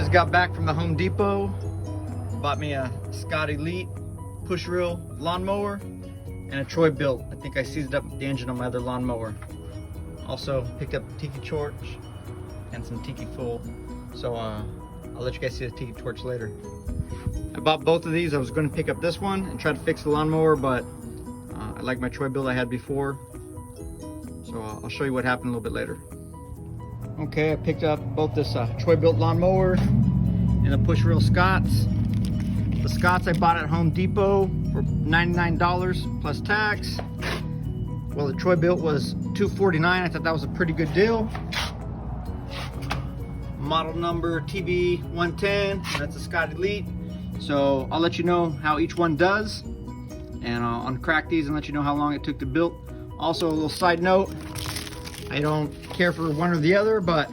Just got back from the Home Depot. Bought me a Scott Elite push reel lawnmower and a Troy-Bilt. I think I seized up the engine on my other lawnmower. Also picked up a tiki torch and some tiki fuel. So I'll let you guys see the tiki torch later. I bought both of these. I was going to pick up this one and try to fix the lawnmower, but I like my Troy-Bilt I had before. So I'll show you what happened a little bit later. Okay, I picked up both this Troy-Bilt lawnmower and the push reel Scotts. The Scotts I bought at Home Depot for $99 plus tax. Well, the Troy-Bilt was $249. I thought that was a pretty good deal. Model number TB110. That's a Scott Elite. So I'll let you know how each one does, and I'll uncrack these and let you know how long it took to build. Also, a little side note, I don't care for one or the other, but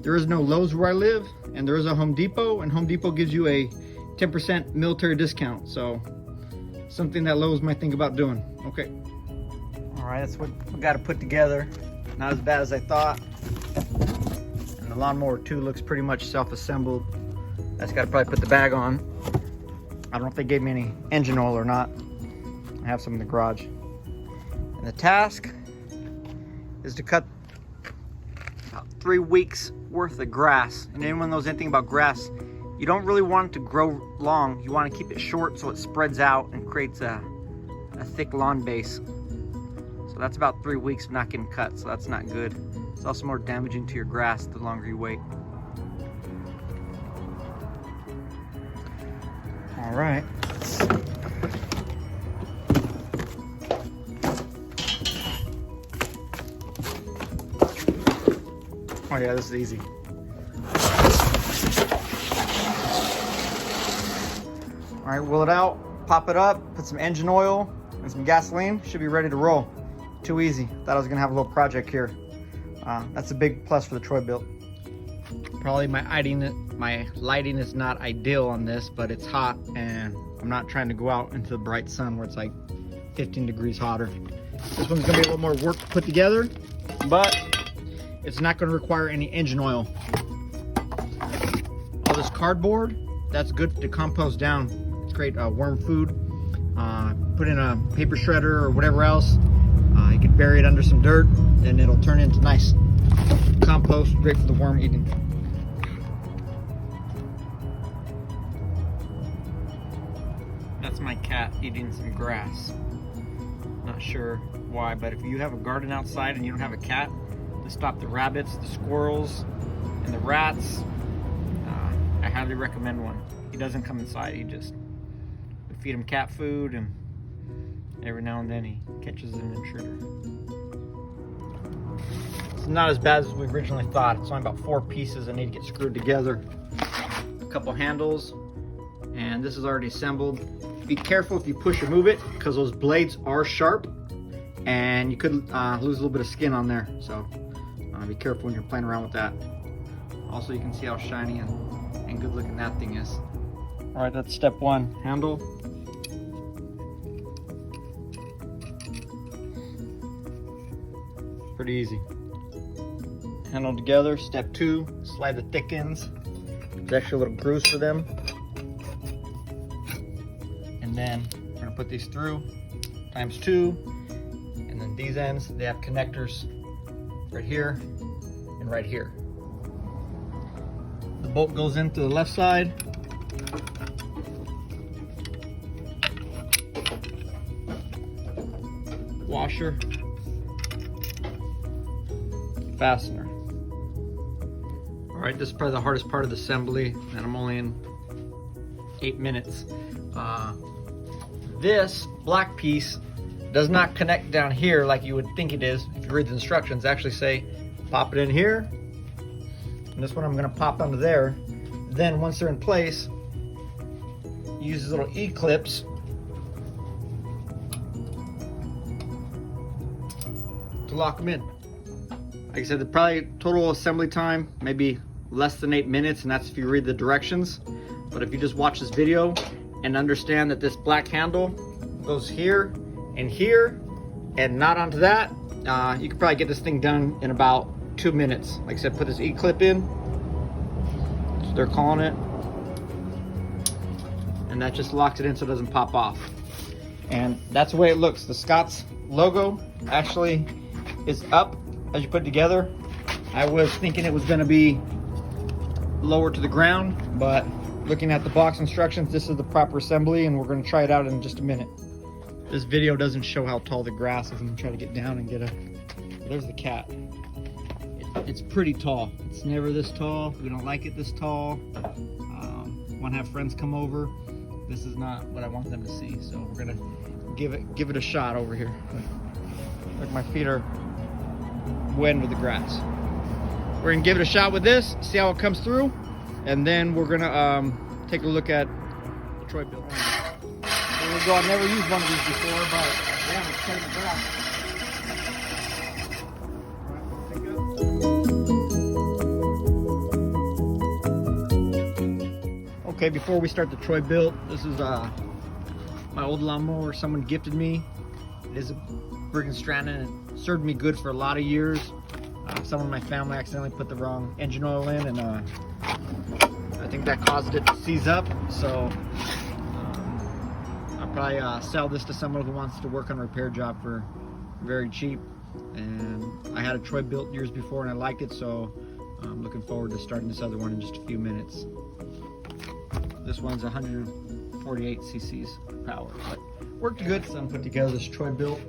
there is no Lowe's where I live, and there is a Home Depot, and Home Depot gives you a 10% military discount. So something that Lowe's might think about doing. Okay. All right, that's what we got to put together. Not as bad as I thought. And the lawnmower too looks pretty much self-assembled. I just got to probably put the bag on. I don't know if they gave me any engine oil or not. I have some in the garage. And the task is to cut about 3 weeks worth of grass. And anyone knows anything about grass, you don't really want it to grow long. You want to keep it short so it spreads out and creates a thick lawn base. So that's about 3 weeks of not getting cut, so that's not good. It's also more damaging to your grass the longer you wait. All right. Oh yeah, this is easy. All right, wheel it out, pop it up, put some engine oil and some gasoline. Should be ready to roll. Too easy. Thought I was gonna have a little project here. That's a big plus for the Troy-Bilt. Probably my lighting is not ideal on this, but it's hot and I'm not trying to go out into the bright sun where it's like 15 degrees hotter. This one's gonna be a little more work to put together, but it's not gonna require any engine oil. All this cardboard, that's good to compost down. It's great worm food. Put in a paper shredder or whatever else. You can bury it under some dirt and it'll turn into nice compost, great for the worm eating. That's my cat eating some grass. Not sure why, but if you have a garden outside and you don't have a cat to stop the rabbits, the squirrels, and the rats, I highly recommend one. He doesn't come inside, we feed him cat food, and every now and then he catches an intruder. It's not as bad as we originally thought. It's only about 4 pieces that need to get screwed together. A couple handles, and this is already assembled. Be careful if you push or move it, because those blades are sharp, and you could lose a little bit of skin on there. So be careful when you're playing around with that. Also, you can see how shiny and good looking that thing is. All right, that's step 1, handle. Pretty easy. Handle together. Step 2, slide the thick ends. There's actually a little grooves for them. And then we're gonna put these through ×2. And then these ends, they have connectors right here and right here. The bolt goes into the left side. Washer. Fastener. All right, this is probably the hardest part of the assembly, and I'm only in 8 minutes. This black piece does not connect down here like you would think it is. If you read the instructions, actually say pop it in here, and this one I'm gonna pop onto there. Then once they're in place, use these little E-clips to lock them in. Like I said, the probably total assembly time maybe less than 8 minutes, and that's if you read the directions. But if you just watch this video and understand that this black handle goes here and not onto that, you can probably get this thing done in about 2 minutes. Like I said, put this E-clip in, So they're calling it. And that just locks it in so it doesn't pop off. And that's the way it looks. The Scott's logo actually is up as you put it together. I was thinking it was gonna be lower to the ground, but looking at the box instructions, this is the proper assembly, and we're gonna try it out in just a minute. This video doesn't show how tall the grass is. I'm gonna try to get down and get a, there's the cat. It's pretty tall. It's never this tall. We don't like it this tall. Want to have friends come over. This is not what I want them to see. So we're gonna give it a shot over here. Like my feet are wet with the grass. We're gonna give it a shot with this, see how it comes through, and then we're gonna take a look at the Troy-Bilt. There we go. I've never used one of these before, but yeah, it's cutting the grass. Okay, before we start the Troy-Bilt, this is my old lawnmower someone gifted me. It is a Bergen Stranden and it served me good for a lot of years. Someone in my family accidentally put the wrong engine oil in, and I think that caused it to seize up. So I'll probably sell this to someone who wants to work on a repair job for very cheap. And I had a Troy-Bilt years before and I liked it, so I'm looking forward to starting this other one in just a few minutes. This one's 148 cc's power, but worked good. So I'm put together this Troy-Bilt.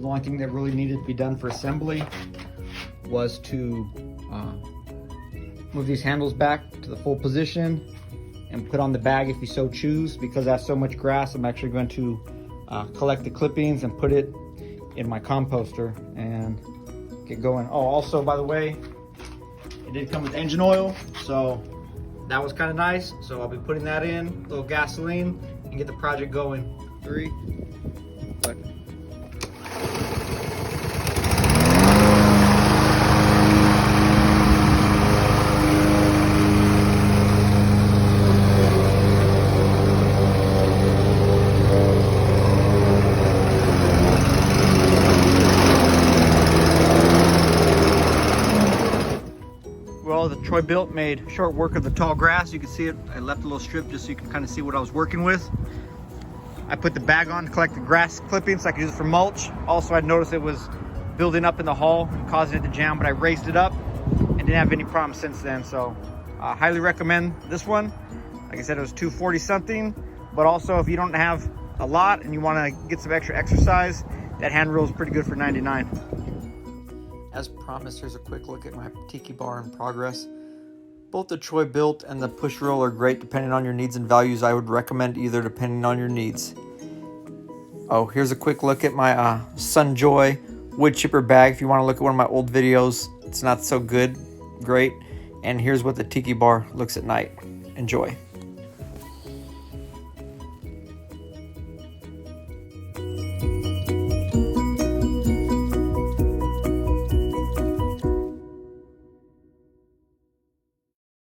The only thing that really needed to be done for assembly was to move these handles back to the full position and put on the bag if you so choose. Because I have so much grass, I'm actually going to collect the clippings and put it in my composter and get going. Oh, also, by the way, it did come with engine oil, so that was kind of nice. So I'll be putting that in, a little gasoline, and get the project going. 3, but well, the Troy-Bilt made short work of the tall grass. You can see it. I left a little strip just so you can kind of see what I was working with. I put the bag on to collect the grass clippings so I could use it for mulch. Also, I noticed it was building up in the hull and causing it to jam, but I raised it up and didn't have any problems since then. So I highly recommend this one. Like I said, it was $240 something, but also if you don't have a lot and you want to get some extra exercise, that hand reel is pretty good for $99. As promised, here's a quick look at my tiki bar in progress. Both the Troy-Bilt and the push roll are great depending on your needs and values. I would recommend either depending on your needs. Oh, here's a quick look at my Sunjoy wood chipper bag. If you want to look at one of my old videos, it's not so good, great. And here's what the tiki bar looks at night. Enjoy.